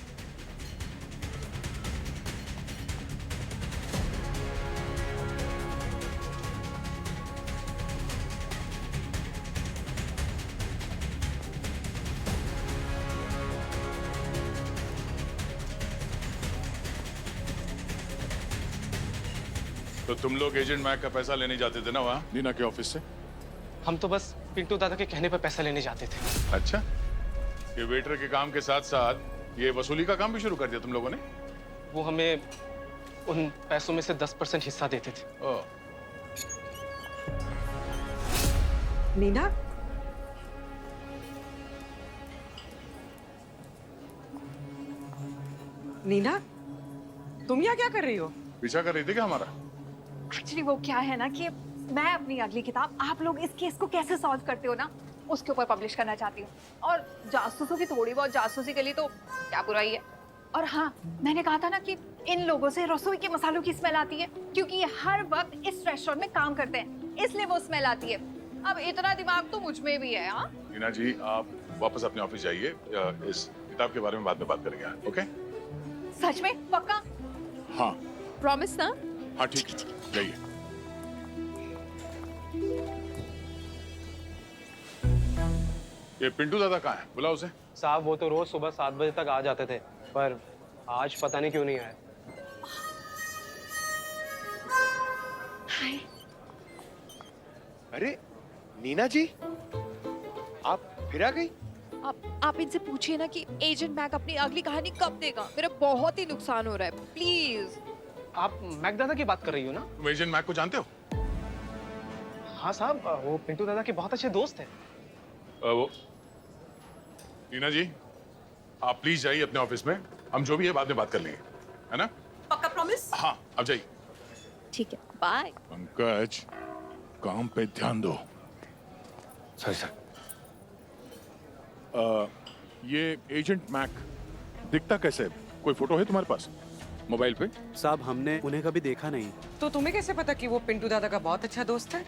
तो तुम लोग एजेंट मैक का पैसा लेने जाते थे ना वहाँ नीना के ऑफिस से? हम तो बस पिंटू दादा के कहने पर पैसा लेने जाते थे। अच्छा, ये वेटर के काम के साथ साथ ये वसूली का काम भी शुरू कर दिया तुम लोगों ने? वो हमें उन पैसों में से 10% हिस्सा देते थे। ओह। नीना, नीना, तुम यहाँ क्या कर रही हो? पीछा कर रही थी क्या हमारा? एक्चुअली वो क्या है ना कि मैं अपनी अगली किताब आप लोग इस केस को कैसे सॉल्व करते हो ना उसके ऊपर पब्लिश करना चाहती हूँ। और जासूसों की थोड़ी बहुत जासूसी के लिए तो क्या बुराई है। और हाँ, मैंने कहा था ना कि इन लोगों से रसोई के मसालों की स्मेल आती है क्योंकि ये हर वक्त इस रेस्टोरेंट में काम करते हैं, इसलिए वो स्मेल आती है। अब इतना दिमाग तो मुझ में भी है। हाँ नीना जी, आप वापस अपने ऑफिस जाइए, इस किताब के बारे में बाद में बात करेंगे। ओके? सच में पक्का? हाँ प्रॉमिस ना? हाँ ठीक है, जाइए। ये पिंटू दादा कहाँ है? बुलाओ उसे। साहब वो तो रोज सुबह 7 बजे तक आ जाते थे, पर आज पता नहीं क्यों नहीं आए। अरे नीना जी, आप फिर आ गई? आप इनसे पूछिए ना कि एजेंट मैक अपनी अगली कहानी कब देगा। मेरा बहुत ही नुकसान हो रहा है, प्लीज। आप मैक दादा की बात कर रही हो ना? तुम एजेंट मैक को जानते हो? हाँ साहब, वो पिंटू दादा के बहुत अच्छे दोस्त हैं। वो नीना जी, आप प्लीज जाइए अपने ऑफिस में, हम जो भी है बाद में बात कर लेंगे, है ना? पक्का प्रॉमिस? हाँ, अब जाइए। ठीक है, बाय। पंकज, काम पे ध्यान दो। Sorry sir. ये एजेंट मैक दिखता कैसे है? कोई फोटो है तुम्हारे पास मोबाइल पे? साहब हमने उन्हें कभी देखा नहीं। तो तुम्हें कैसे पता कि वो पिंटू दादा का बहुत अच्छा दोस्त है?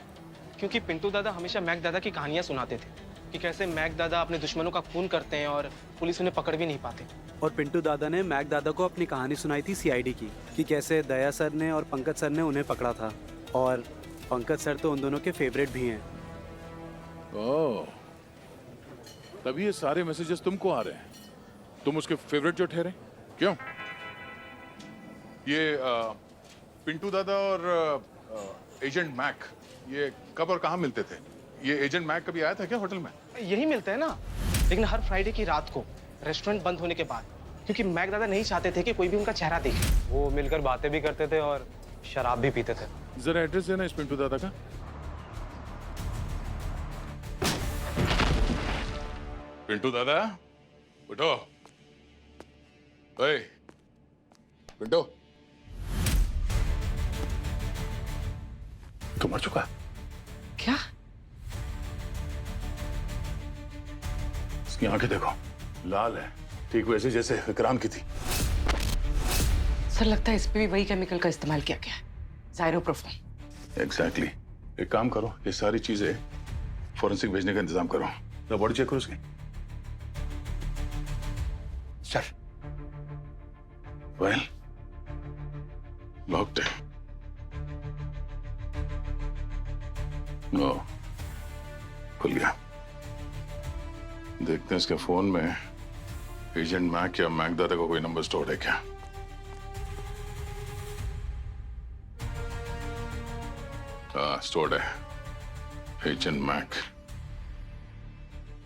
क्योंकि पिंटू दादा हमेशा मैक दादा की कहानियां सुनाते थे कि कैसे मैक दादा अपने दुश्मनों का खून करते हैं और पुलिस उन्हें पकड़ भी नहीं पाते। और पिंटू दादा ने मैक दादा को अपनी कहानी सुनाई थी सीआईडी की, कि कैसे दया सर ने और पंकज सर ने उन्हें पकड़ा था, और पंकज सर तो उन दोनों के फेवरेट भी हैं। ओह, तभी ये सारे मैसेजेस तुमको आ रहे हैं। तुम उसके फेवरेट जो ठहरे, क्यों? ये पिंटू दादा और एजेंट मैक ये कब और कहाँ मिलते थे? ये एजेंट मैक कभी आया था क्या होटल में? यही मिलते हैं ना, लेकिन हर फ्राइडे की रात को रेस्टोरेंट बंद होने के बाद, क्योंकि मैक दादा नहीं चाहते थे कि कोई भी उनका चेहरा देखे। वो मिलकर बातें भी करते थे और शराब भी पीते थे। जरा एड्रेस देना इस पिंटू दादा का। पिंटू दादा, उठो। ओए, पिंटू। तू मर चुका? क्या? इसकी आंखें देखो, लाल है, ठीक वैसे जैसे विक्रांत की थी। सर लगता है इस पे भी वही केमिकल का इस्तेमाल किया गया है, ज़ाइरोप्रोफॉर्म। एग्जैक्टली। एक काम करो, ये सारी चीजें फॉरेंसिक भेजने का इंतजाम करो। तो बॉडी चेक करो उसकी। सर। वेल, लॉक्ड है। नो, खुल गया। देखते हैं इसके फोन में एजेंट मैक या मैक दादा का कोई नंबर स्टोर है क्या? हाँ, स्टोर्ड है, एजेंट मैक।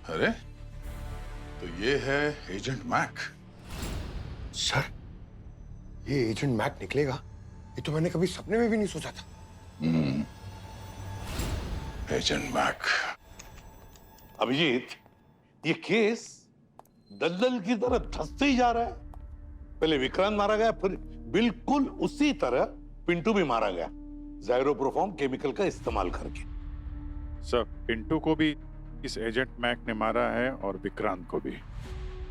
अरे, तो ये है एजेंट मैक। सर, ये एजेंट मैक निकलेगा, ये तो मैंने कभी सपने में भी नहीं सोचा था। Agent Mac. अभिजीत, ये केस दलदल की तरह धंसते ही जा रहा है। पहले विक्रांत मारा गया, फिर बिल्कुल उसी तरह पिंटू भी मारा गया, ज़ाइरोप्रोफॉर्म केमिकल का इस्तेमाल करके। सर, पिंटू को भी इस एजेंट मैक ने मारा है और विक्रांत को भी।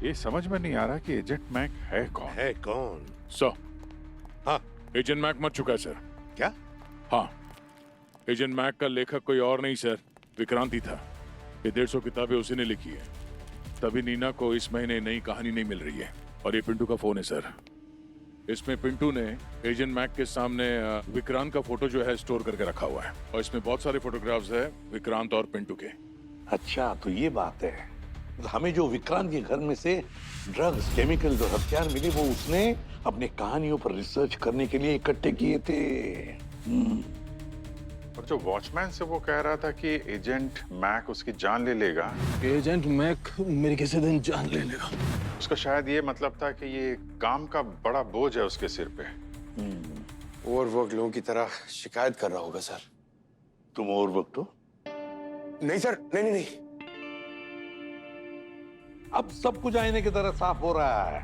ये समझ में नहीं आ रहा कि एजेंट मैक है कौन? है कौन? सर, हाँ, एजेंट मैक मर चुका है सर। क्या? हाँ, एजेंट मैक का लेखक कोई और नहीं सर, विक्रांत ही था। ये 150 किताबें उसी ने लिखी है। तभी नीना को इस महीने नई कहानी नहीं मिल रही है। और ये पिंटू का फोन है सर। इसमें पिंटू ने एजेंट मैक के सामने विक्रांत का फोटो जो है स्टोर करके रखा हुआ है, और इसमें बहुत सारे फोटोग्राफ्स है विक्रांत और पिंटू के। अच्छा, तो ये बात है। हमें जो विक्रांत के घर में से ड्रग्स, केमिकल और हथियार मिले, वो उसने अपनी कहानियों पर रिसर्च करने के लिए इकट्ठे किए थे। और जो वॉचमैन से वो कह रहा था कि एजेंट मैक उसकी जान ले लेगा। एजेंट मैक मेरे किसी दिन जान ले लेगा। उसका शायद ये मतलब था कि ये काम का बड़ा बोझ है उसके सिर पे। ओवरवर्क लोगों की तरह शिकायत कर रहा होगा सर। तुम ओवरवर्क हो? नहीं सर, नहीं नहीं नहीं। अब सब कुछ आईने की तरह साफ हो रहा है।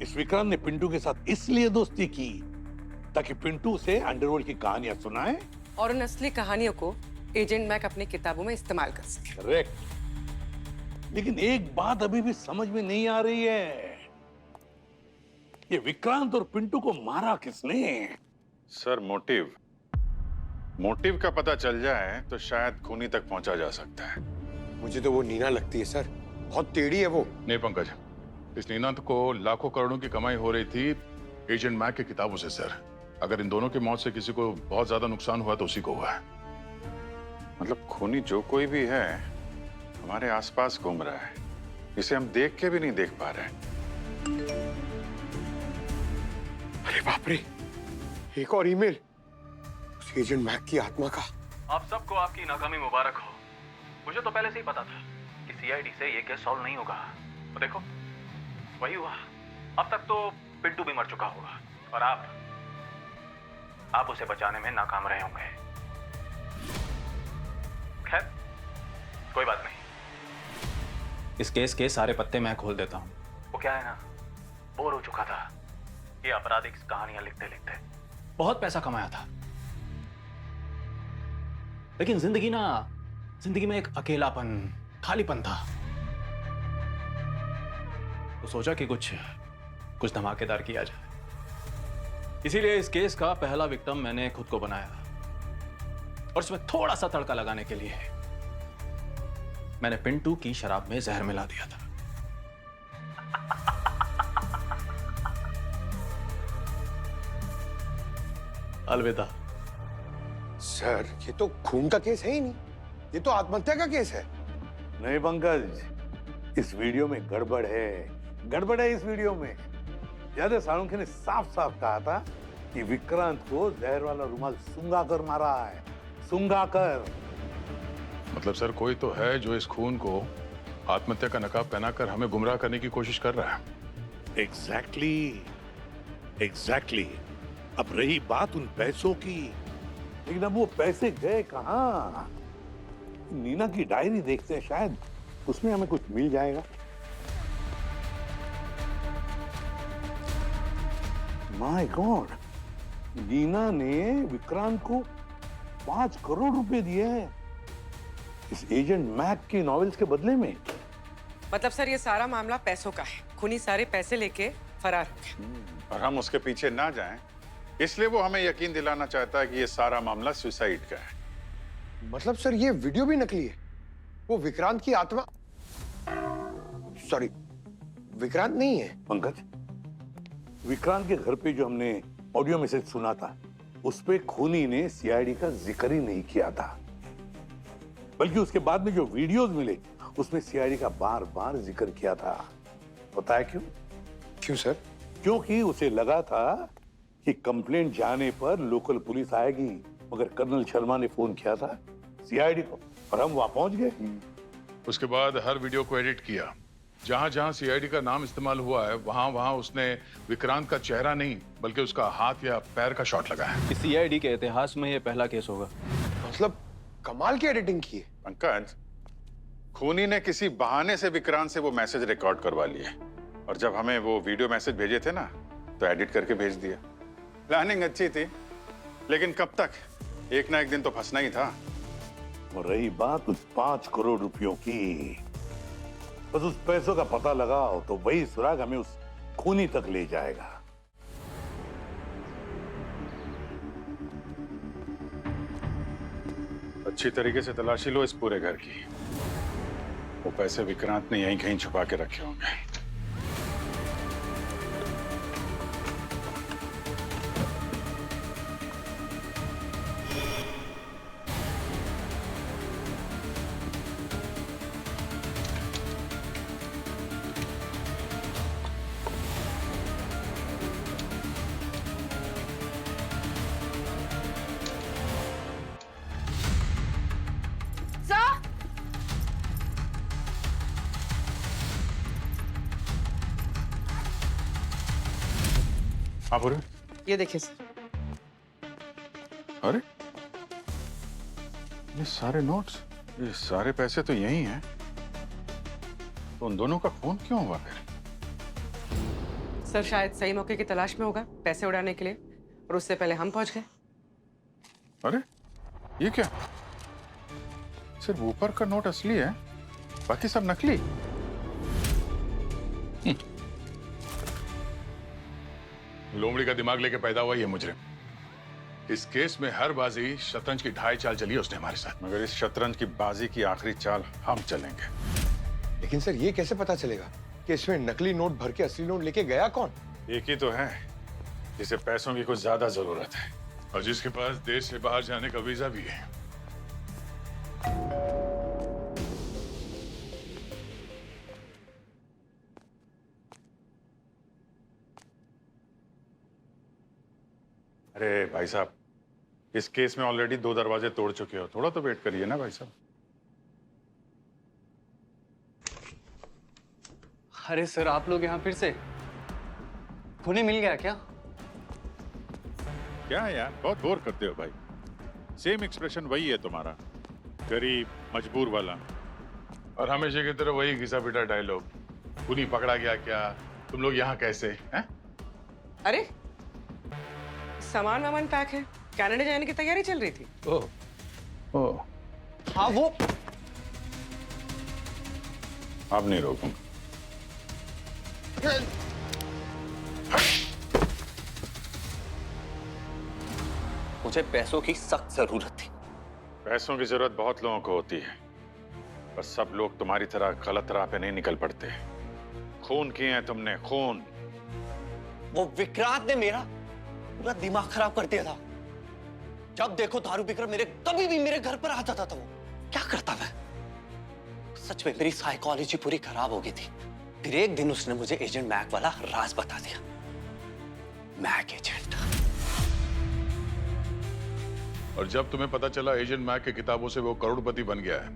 इस विक्रांत ने पिंटू के साथ इसलिए दोस्ती की ताकि पिंटू से अंडरवर्ल्ड की कहानियां सुनाए और उन असली कहानियों को एजेंट मैक अपनी किताबों में इस्तेमाल कर सके। करेक्ट। लेकिन एक बात अभी भी समझ में नहीं आ रही है, ये विक्रांत और पिंटू को मारा किसने? सर, मोटिव का पता चल जाए तो शायद खूनी तक पहुंचा जा सकता है। मुझे तो वो नीना लगती है सर, बहुत टेढ़ी है वो। नहीं पंकज, इस नीना को लाखों करोड़ों की कमाई हो रही थी एजेंट मैक की किताबों से सर। अगर इन दोनों की मौत से किसी को बहुत ज्यादा नुकसान हुआ तो उसी को हुआ है। मतलब खूनी जो कोई भी है हमारे आसपास घूम रहा है, इसे हम देख के भी नहीं देख पा रहे। अरे बाप रे, एक और ईमेल उस एजेंट मैक की आत्मा का। आप सबको आपकी नाकामी मुबारक हो। मुझे तो पहले से ही पता था कि सीआईडी से ये केस सॉल्व नहीं होगा। तो देखो वही हुआ। अब तक तो पिंटू भी मर चुका होगा और आप उसे बचाने में नाकाम रहे होंगे। खैर कोई बात नहीं, इस केस के सारे पत्ते मैं खोल देता हूँ। वो क्या है ना, बोर हो चुका था ये आपराधिक कहानियां लिखते लिखते। बहुत पैसा कमाया था, लेकिन जिंदगी में एक अकेलापन, खालीपन था। तो सोचा कि कुछ धमाकेदार किया जाए। इसीलिए इस केस का पहला विक्टिम मैंने खुद को बनाया और इसमें थोड़ा सा तड़का लगाने के लिए मैंने पिंटू की शराब में जहर मिला दिया था। अलविदा। सर ये तो खून का केस है ही नहीं, ये तो आत्महत्या का केस है। नहीं पंकज, इस वीडियो में गड़बड़ है इस वीडियो में। याद है साळुंखे ने साफ साफ कहा था कि विक्रांत को जहर वाला रुमाल सूंघा कर मारा है, सूंघा कर। मतलब सर कोई तो है जो इस खून को आत्महत्या का नकाब पहनाकर हमें गुमराह करने की कोशिश कर रहा है। एग्जैक्टली। अब रही बात उन पैसों की, लेकिन अब वो पैसे गए कहाँ? नीना की डायरी देखते हैं, शायद उसमें हमें कुछ मिल जाएगा। माय गॉड, नीना ने विक्रांत को 5 करोड़ रुपए दिए हैं इस एजेंट मैक के नॉवेल्स के बदले में। मतलब सर ये सारा मामला पैसों का है। खूनी सारे पैसे लेके फरार हो गया और हम उसके पीछे ना जाएं, इसलिए वो हमें यकीन दिलाना चाहता है कि ये सारा मामला सुसाइड का है। मतलब सर ये वीडियो भी नकली है? वो विक्रांत की आत्मा, सॉरी विक्रांत नहीं है। पंकज, विक्रांत के घर पे जो हमने ऑडियो मैसेज सुना था, उस पे खूनी ने सीआईडी का जिक्र ही नहीं किया था, बल्कि उसके बाद में जो वीडियोस मिले उसमें सीआईडी का बार बार जिक्र किया था। पता है क्यों? क्यों सर? क्योंकि उसे लगा था कि कंप्लेंट जाने पर लोकल पुलिस आएगी, मगर कर्नल शर्मा ने फोन किया था सीआईडी को और हम वहां पहुंच गए। उसके बाद हर वीडियो को एडिट किया। जहां जहां सीआईडी का नाम इस्तेमाल हुआ है वहां वहां उसने विक्रांत का चेहरा नहीं बल्कि उसका हाथ या पैर का शॉट लगाया है। सीआईडी के इतिहास में ये पहला केस होगा। मतलब कमाल की एडिटिंग की है। पंकज, खूनी ने किसी बहाने से विक्रांत से वो मैसेज रिकॉर्ड करवा लिए और जब हमें वो वीडियो मैसेज भेजे थे ना, तो एडिट करके भेज दिया। प्लानिंग अच्छी थी, लेकिन कब तक? एक ना एक दिन तो फंसना ही था। और रही बात उस 5 करोड़ रुपयों की, बस उस पैसों का पता लगाओ तो वही सुराग हमें उस खूनी तक ले जाएगा। अच्छी तरीके से तलाशी लो इस पूरे घर की। वो पैसे विक्रांत ने यहीं कहीं छुपा के रखे होंगे। हाँ बोले। ये देखिए सर। अरे ये सारे नोट्स, ये सारे पैसे तो यही हैं। तो उन दोनों का खून क्यों हुआ फिर? सर शायद सही मौके की तलाश में होगा पैसे उड़ाने के लिए, और उससे पहले हम पहुंच गए। अरे ये क्या? सिर्फ ऊपर का नोट असली है, बाकी सब नकली। लोमड़ी का दिमाग लेके पैदा हुआ ये मुजरिम। इस केस में हर बाजी शतरंज की 2.5 चाल चली है उसने हमारे साथ। मगर इस शतरंज की बाजी की आखिरी चाल हम चलेंगे। लेकिन सर ये कैसे पता चलेगा कि इसमें नकली नोट भर के असली नोट लेके गया कौन? एक ही तो है जिसे पैसों की कुछ ज्यादा जरूरत है और जिसके पास देश से बाहर जाने का वीजा भी है। अरे भाई साहब, इस केस में ऑलरेडी 2 दरवाजे तोड़ चुके हो, थोड़ा तो वेट करिए ना भाई साहब। अरे सर, आप लोग यहाँ फिर से? खूनी मिल गया क्या? क्या यार, बहुत बोर करते हो भाई। सेम एक्सप्रेशन वही है तुम्हारा, गरीब मजबूर वाला। और हमेशा की तरह वही घिसा पिटा डायलॉग, खूनी पकड़ा गया क्या, तुम लोग यहाँ कैसे हैं? अरे सामान वामान पैक है, कनाडा जाने की तैयारी चल रही थी। ओह, हाँ वो अब नहीं रोकूंगा। मुझे पैसों की सख्त जरूरत थी। पैसों की जरूरत बहुत लोगों को होती है, पर सब लोग तुम्हारी तरह गलत राह पे नहीं निकल पड़ते। खून किए हैं तुमने, खून। वो विक्रांत ने मेरा पूरा दिमाग खराब कर दिया था। जब देखो दारू पीकर कभी भी मेरे घर पर आ जाता था। वो क्या करता मैं? सच में मेरी साइकोलॉजी पूरी खराब हो गई थी। फिर एक दिन उसने मुझे एजेंट मैक वाला राज बता दिया। Mac agent. और जब तुम्हें पता चला एजेंट मैक की किताबों से वो करोड़पति बन गया है,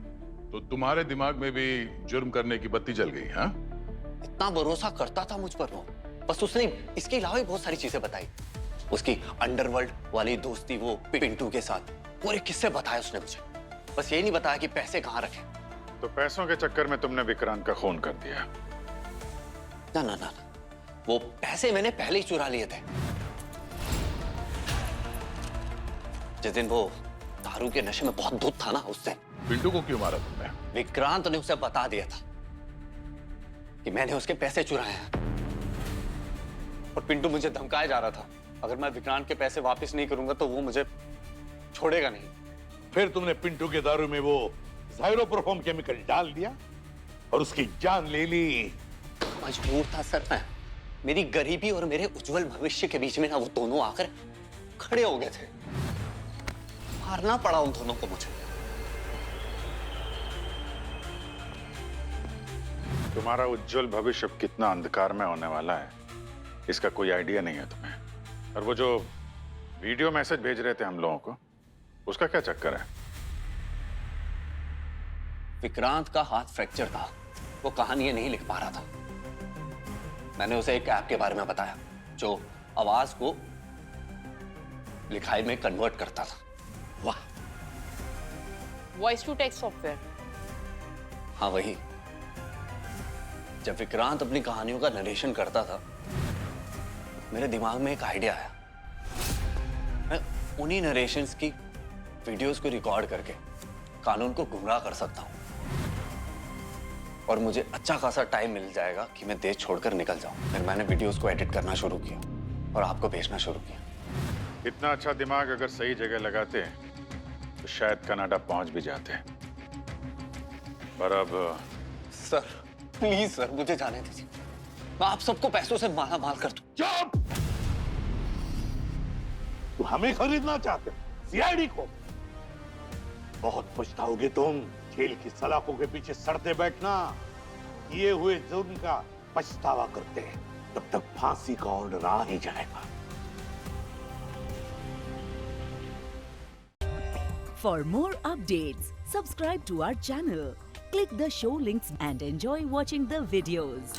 तो तुम्हारे दिमाग में भी जुर्म करने की बत्ती जल गई। हाँ, इतना भरोसा करता था मुझ पर वो। बस उसने इसके अलावा भी बहुत सारी चीजें बताई। उसकी अंडरवर्ल्ड वाली दोस्ती वो पिंटू के साथ, पूरे किस्से बताए उसने मुझे। बस ये नहीं बताया कि पैसे कहाँ रखे। तो पैसों के चक्कर में तुमने विक्रांत का खून कर दिया? ना ना ना, वो पैसे मैंने पहले ही चुरा लिए थे। जिस दिन वो दारू के नशे में बहुत धुत था ना, उस दिन। पिंटू को क्यों मारा तुमने? विक्रांत ने उसे बता दिया था कि मैंने उसके पैसे चुराए हैं। और पिंटू मुझे धमकाया जा रहा था, अगर मैं विक्रांत के पैसे वापस नहीं करूंगा तो वो मुझे छोड़ेगा नहीं। फिर तुमने पिंटू के दारू में वो ज़ायरोप्रोफॉर्म केमिकल डाल दिया और उसकी जान ले ली। मजबूर था सर मैं। मेरी गरीबी और मेरे उज्जवल भविष्य के बीच में ना वो दोनों आकर खड़े हो गए थे। मारना पड़ा उन दोनों को मुझे। तुम्हारा उज्जवल भविष्य कितना अंधकार में होने वाला है, इसका कोई आइडिया नहीं है तुम्हें। और वो जो वीडियो मैसेज भेज रहे थे हम लोगों को, उसका क्या चक्कर है? विक्रांत का हाथ फ्रैक्चर था, वो कहानियां नहीं लिख पा रहा था। मैंने उसे एक ऐप के बारे में बताया जो आवाज को लिखाई में कन्वर्ट करता था। वाह, वॉइस टू टेक्स्ट सॉफ्टवेयर। हाँ वही। जब विक्रांत अपनी कहानियों का नरेशन करता था, मेरे दिमाग में एक आइडिया आया। मैं उन्हीं नरेशंस की वीडियोस को रिकॉर्ड करके कानून को गुमराह कर सकता हूं, और मुझे अच्छा खासा टाइम मिल जाएगा कि मैं देश छोड़कर निकल जाऊं। फिर मैंने वीडियोस को एडिट करना शुरू किया और आपको भेजना शुरू किया। इतना अच्छा दिमाग अगर सही जगह लगाते तो शायद कनाडा पहुंच भी जाते, पर अब। सर प्लीज सर, मुझे जाने दीजिए। मैं आप सबको पैसों से माला माल कर दूं। चुप! तू हमें खरीदना चाहते, सीआईडी को? बहुत पछताओगे तुम। जेल की सलाखों के पीछे सड़ते बैठना। किए हुए जुर्म का पछतावा करते हैं, तब तक फांसी का ऑर्डर आ ही जाएगा। For more updates, subscribe to our channel, click the show links and enjoy watching the videos.